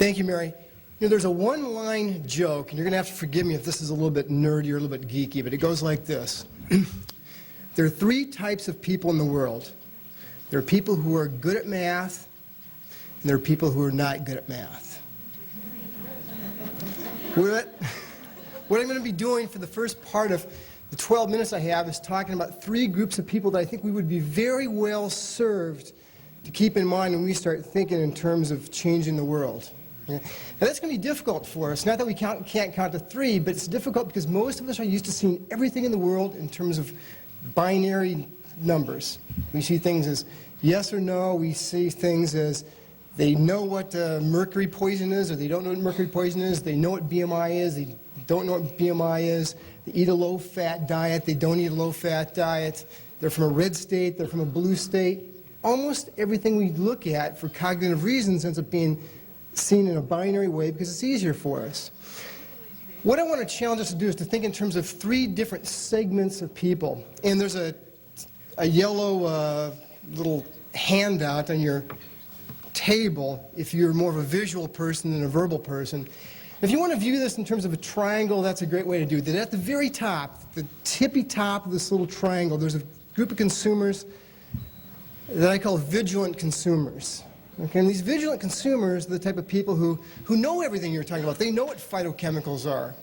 Thank you, Mary. You know, there's a one-line joke, and you're going to have to forgive me if this is a little bit nerdy or a little bit geeky, but it goes like this. There are three types of people in the world. There are people who are good at math, and there are people who are not good at math. What I'm going to be doing for the first part of the 12 minutes I have is talking about three groups of people that I think we would be very well served to keep in mind when we start thinking in terms of changing the world. Now that's going to be difficult for us. Not that we can't count to three, but it's difficult because most of us are used to seeing everything in the world in terms of binary numbers. We see things as yes or no. We see things as they know what mercury poison is or they don't know what mercury poison is. They know what BMI is. They don't know what BMI is. They eat a low-fat diet. They don't eat a low-fat diet. They're from a red state. They're from a blue state. Almost everything we look at for cognitive reasons ends up being seen in a binary way because it's easier for us. What I want to challenge us to do is to think in terms of three different segments of people. And there's a yellow little handout on your table if you're more of a visual person than a verbal person. If you want to view this in terms of a triangle, that's a great way to do it. At the very top, the tippy top of this little triangle, there's a group of consumers that I call vigilant consumers. Okay, and these vigilant consumers are the type of people who know everything you're talking about. They know what phytochemicals are.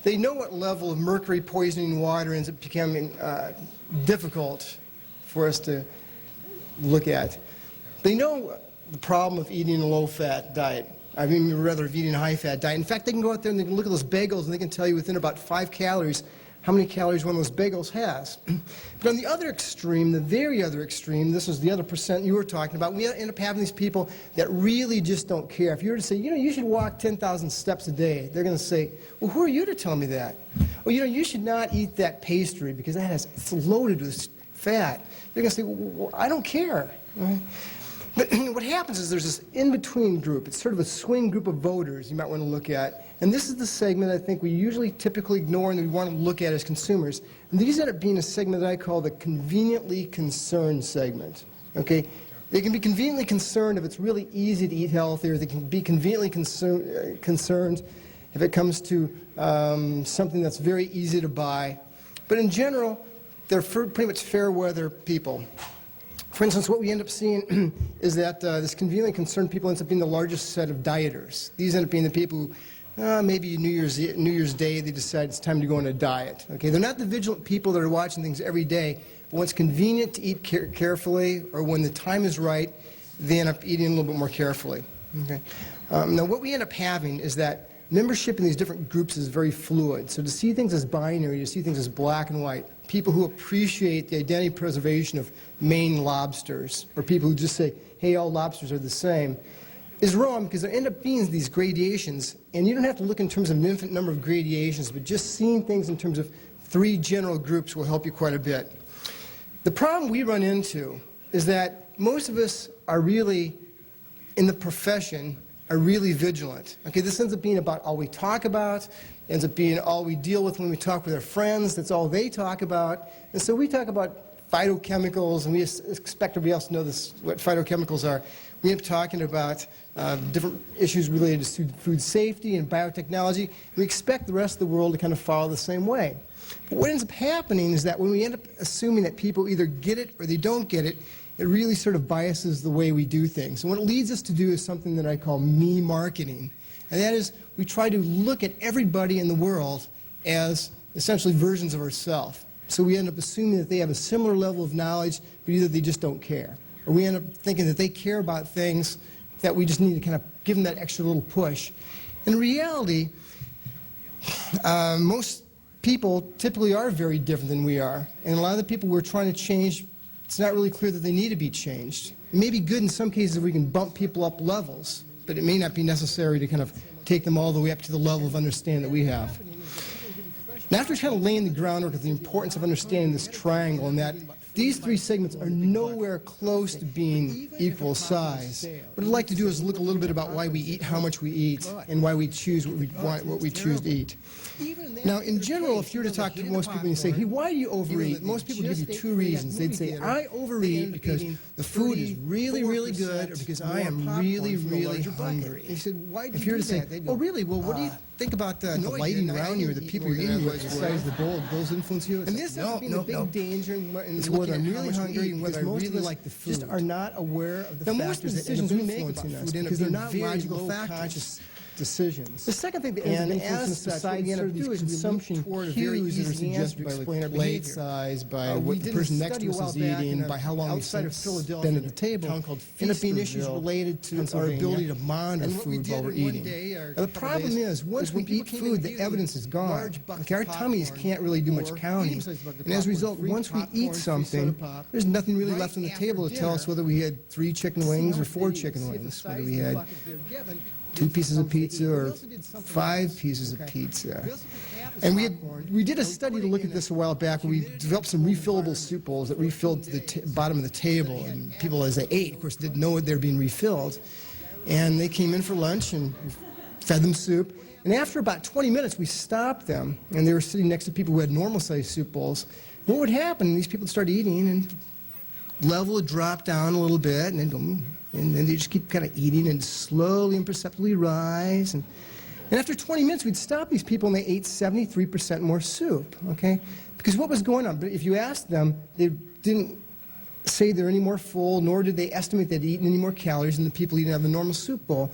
They know what level of mercury poisoning water ends up becoming difficult for us to look at. They know the problem of eating a low-fat diet. I mean, rather, of eating a high-fat diet. In fact, they can go out there and they can look at those bagels and they can tell you within about 5 calories how many calories one of those bagels has. But on the other extreme, the very other extreme, this is the other percent you were talking about, we end up having these people that really just don't care. If you were to say, you know, you should walk 10,000 steps a day, they're going to say, well, who are you to tell me that? Well, you know, you should not eat that pastry because it's loaded with fat. They're going to say, well, I don't care. But what happens is there's this in-between group. It's sort of a swing group of voters you might want to look at. And this is the segment I think we usually typically ignore and we want to look at as consumers. And these end up being a segment that I call the conveniently concerned segment. Okay? They can be conveniently concerned if it's really easy to eat healthy, or they can be conveniently concerned if it comes to something that's very easy to buy. But in general, they're pretty much fair weather people. For instance, what we end up seeing is that this conveniently concerned people ends up being the largest set of dieters. These end up being the people who, maybe New Year's Day, they decide it's time to go on a diet. Okay, they're not the vigilant people that are watching things every day, but when it's convenient to eat carefully, or when the time is right, they end up eating a little bit more carefully. Okay. Now, what we end up having is that membership in these different groups is very fluid. So to see things as binary, to see things as black and white, people who appreciate the identity preservation of Maine lobsters, or people who just say, hey, all lobsters are the same, is wrong because there end up being these gradations, and you don't have to look in terms of an infinite number of gradations, but just seeing things in terms of three general groups will help you quite a bit. The problem we run into is that most of us are really, in the profession, are really vigilant. Okay, this ends up being about all we talk about, ends up being all we deal with when we talk with our friends, that's all they talk about. And so we talk about phytochemicals, and we expect everybody else to know this, what phytochemicals are. We end up talking about different issues related to food safety and biotechnology. We expect the rest of the world to kind of follow the same way. But what ends up happening is that when we end up assuming that people either get it or they don't get it, it really sort of biases the way we do things. And what it leads us to do is something that I call me marketing. And that is, we try to look at everybody in the world as essentially versions of ourselves. So we end up assuming that they have a similar level of knowledge, but either they just don't care. Or we end up thinking that they care about things that we just need to kind of give them that extra little push. In reality, most people typically are very different than we are. And a lot of the people we're trying to change, it's not really clear that they need to be changed. It may be good in some cases if we can bump people up levels, but it may not be necessary to kind of take them all the way up to the level of understanding that we have. Now, after kind of laying the groundwork of the importance of understanding this triangle and that these three segments are nowhere close to being equal size. What I'd like to do is look a little bit about why we eat how much we eat and why we choose what we want, what we choose to eat. Now, in general, if you were to talk to most people and you say, hey, why do you overeat? Most people give you two reasons. They'd say, I overeat because the food is really, really good or because I am really, really hungry. He said, why do If you you were do to say, that? oh, really? Well, what do you think about the lighting around you or the people you're eating with, the size of the bowl, those influence you? And this ends up being a big danger in whether I'm looking at how really much we hungry eat, and whether I because most of really us like the food. just are not aware of the Now, most of the factors that decisions end we up make about influencing us food end up because they're being not very logical low-conscious factors. decisions. The second thing that And ends up as influencing such, society what we end up is doing is we look consumption toward a very cues that are easy answer suggested to by explain our plate behavior. size, by We what the did a person next study to a us while is back eating, in by how long we outside of spend Philadelphia, at the table. a town called End up being issues Feasterville, related to our Pennsylvania. ability to monitor And what we food did while we're in one eating. day or a Now, the couple of problem days is, once is we when people eat came in food, to the eat evidence is gone. large buckets Like our of tummies popcorn, can't really do much or counting. medium-sized bucket of And as a popcorn, result, free once we popcorn, eat free something, soda pop. there's nothing really Right left on the after table to tell us dinner, whether we had 3 chicken wings or 4 chicken wings, whether we had 2 pieces of pizza or 5 pieces of pizza. And we did a study to look at this a while back. We developed some refillable soup bowls that refilled to the bottom of the table. And people, as they ate, of course, didn't know they were being refilled. And they came in for lunch and fed them soup. And after about 20 minutes, we stopped them. And they were sitting next to people who had normal-sized soup bowls. What would happen? These people would start eating, and level would drop down a little bit, and then they just keep kind of eating and slowly and perceptibly rise. And after 20 minutes, we'd stop these people, and they ate 73% more soup, okay? Because what was going on? But if you asked them, they didn't say they're any more full, nor did they estimate they'd eaten any more calories than the people eating out of the normal soup bowl.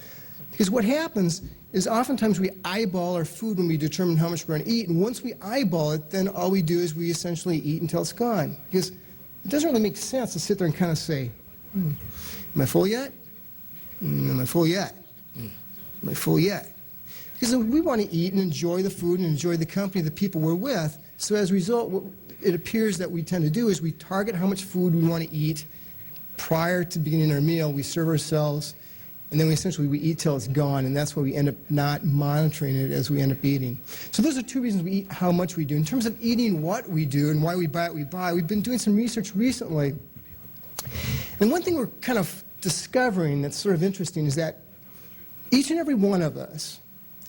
Because what happens is oftentimes we eyeball our food when we determine how much we're going to eat, and once we eyeball it, then all we do is we essentially eat until it's gone. Because it doesn't really make sense to sit there and kind of say, am I full yet? Am I full yet? Am I full yet? Because we want to eat and enjoy the food and enjoy the company of the people we're with. So as a result, what it appears that we tend to do is we target how much food we want to eat prior to beginning our meal. We serve ourselves, and then we eat till it's gone, and that's why we end up not monitoring it as we end up eating. So those are 2 reasons we eat how much we do. In terms of eating what we do and why we buy what we buy, we've been doing some research recently. And one thing we're kind of discovering that's sort of interesting is that each and every one of us,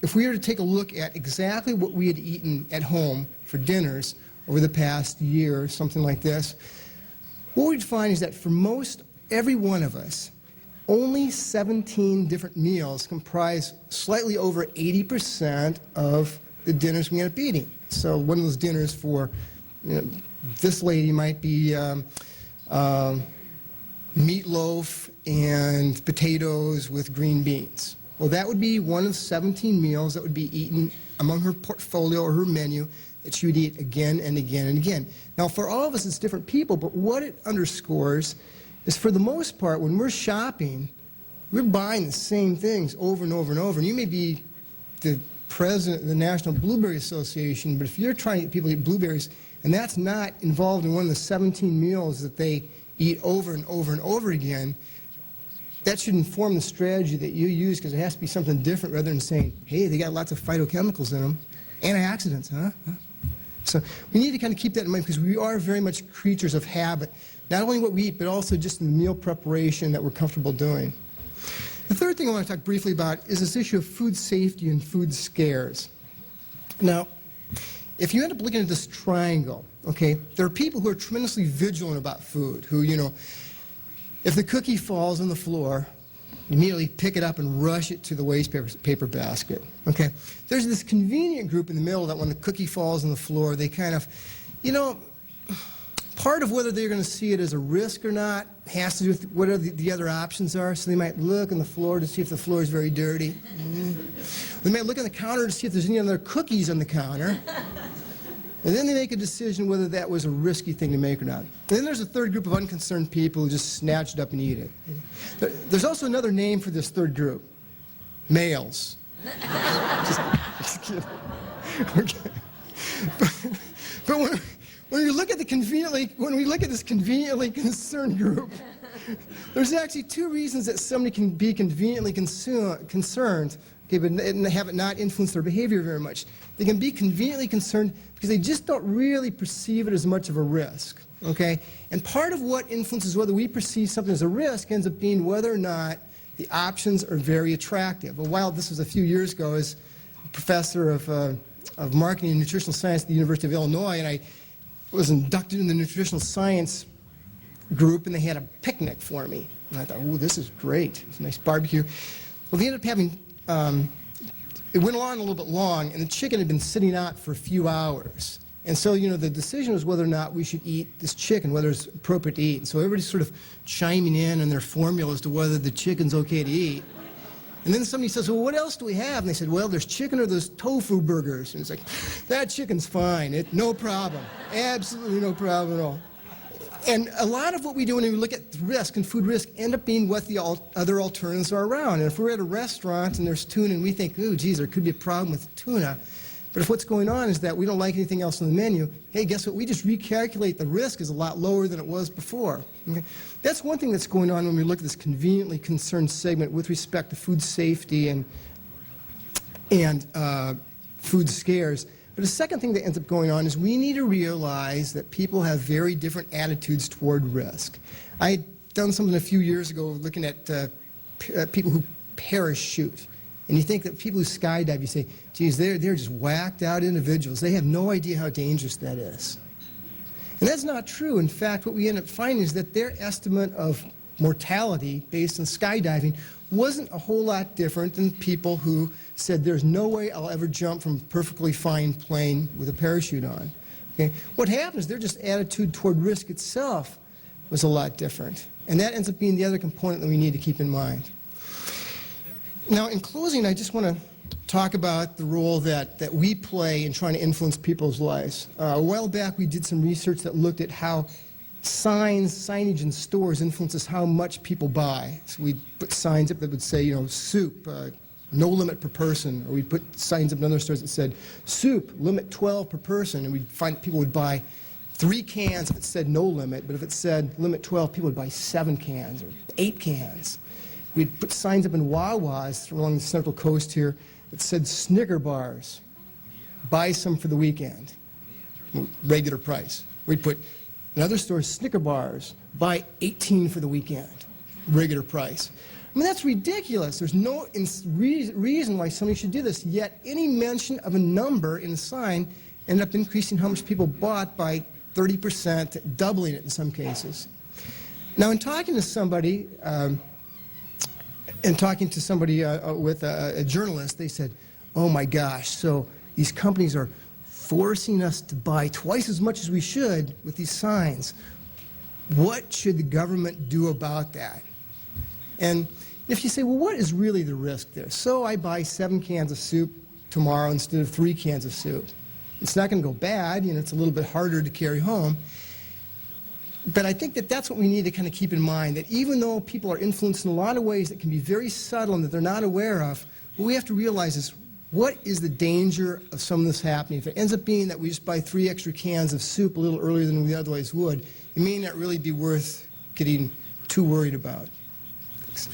if we were to take a look at exactly what we had eaten at home for dinners over the past year or something like this, what we'd find is that for most every one of us, only 17 different meals comprise slightly over 80% of the dinners we end up eating. So one of those dinners for this lady might be meatloaf and potatoes with green beans. Well, that would be one of 17 meals that would be eaten among her portfolio or her menu that she would eat again and again and again. Now, for all of us, it's different people, but what it underscores is for the most part, when we're shopping, we're buying the same things over and over and over. And you may be the president of the National Blueberry Association, but if you're trying to get people to eat blueberries, and that's not involved in one of the 17 meals that they eat over and over and over again, that should inform the strategy that you use, because it has to be something different rather than saying, hey, they got lots of phytochemicals in them. Antioxidants, huh? So we need to kind of keep that in mind, because we are very much creatures of habit. Not only what we eat, but also just in the meal preparation that we're comfortable doing. The third thing I want to talk briefly about is this issue of food safety and food scares. Now, if you end up looking at this triangle, okay, there are people who are tremendously vigilant about food, who, if the cookie falls on the floor, immediately pick it up and rush it to the waste paper basket, okay? There's this convenient group in the middle that when the cookie falls on the floor, they kind of, part of whether they're going to see it as a risk or not has to do with what the other options are. So they might look on the floor to see if the floor is very dirty. They might look on the counter to see if there's any other cookies on the counter. And then they make a decision whether that was a risky thing to make or not. And then there's a third group of unconcerned people who just snatch it up and eat it. There's also another name for this third group: males. just kidding. Okay. But when we look at this conveniently concerned group, there's actually 2 reasons that somebody can be conveniently concerned, okay, but have it not influence their behavior very much. They can be conveniently concerned because they just don't really perceive it as much of a risk. okay? And part of what influences whether we perceive something as a risk ends up being whether or not the options are very attractive. This was a few years ago, as a professor of marketing and nutritional science at the University of Illinois, and I was inducted in the nutritional science group, and they had a picnic for me. And I thought, oh, this is great. It's a nice barbecue. Well, they ended up having, it went on a little bit long, and the chicken had been sitting out for a few hours. And so, the decision was whether or not we should eat this chicken, whether it's appropriate to eat. And so everybody's sort of chiming in on their formula as to whether the chicken's okay to eat. And then somebody says, well, what else do we have? And they said, well, there's chicken or there's tofu burgers. And it's like, that chicken's fine. No problem. Absolutely no problem at all. And a lot of what we do when we look at risk and food risk end up being what the other alternatives are around. And if we're at a restaurant and there's tuna and we think, oh, geez, there could be a problem with tuna. But if what's going on is that we don't like anything else on the menu, hey, guess what? We just recalculate the risk is a lot lower than it was before. Okay? That's one thing that's going on when we look at this conveniently concerned segment with respect to food safety and food scares. But the second thing that ends up going on is we need to realize that people have very different attitudes toward risk. I had done something a few years ago looking at people who parachute. And you think that people who skydive, you say, geez, they're just whacked out individuals. They have no idea how dangerous that is. And that's not true. In fact, what we end up finding is that their estimate of mortality based on skydiving wasn't a whole lot different than people who said, there's no way I'll ever jump from a perfectly fine plane with a parachute on. Okay? What happens is their just attitude toward risk itself was a lot different. And that ends up being the other component that we need to keep in mind. Now, in closing, I just want to talk about the role that we play in trying to influence people's lives. A while back, we did some research that looked at how signage in stores influences how much people buy. So we put signs up that would say, soup, no limit per person. Or we'd put signs up in other stores that said, soup, limit 12 per person. And we'd find that people would buy 3 cans if it said no limit, but if it said limit 12, people would buy 7 cans or 8 cans. We'd put signs up in Wawas along the Central Coast here that said Snicker bars, buy some for the weekend, regular price. We'd put in other stores Snicker bars, buy 18 for the weekend, regular price. I mean, that's ridiculous. There's no reason why somebody should do this, yet any mention of a number in a sign ended up increasing how much people bought by 30%, doubling it in some cases. Now, in talking to somebody, with a journalist, they said, oh my gosh, so these companies are forcing us to buy twice as much as we should with these signs. What should the government do about that? And if you say, well, what is really the risk there? So I buy 7 cans of soup tomorrow instead of 3 cans of soup. It's not going to go bad, it's a little bit harder to carry home. But I think that that's what we need to kind of keep in mind, that even though people are influenced in a lot of ways that can be very subtle and that they're not aware of, what we have to realize is what is the danger of some of this happening. If it ends up being that we just buy 3 extra cans of soup a little earlier than we otherwise would, it may not really be worth getting too worried about. Thanks.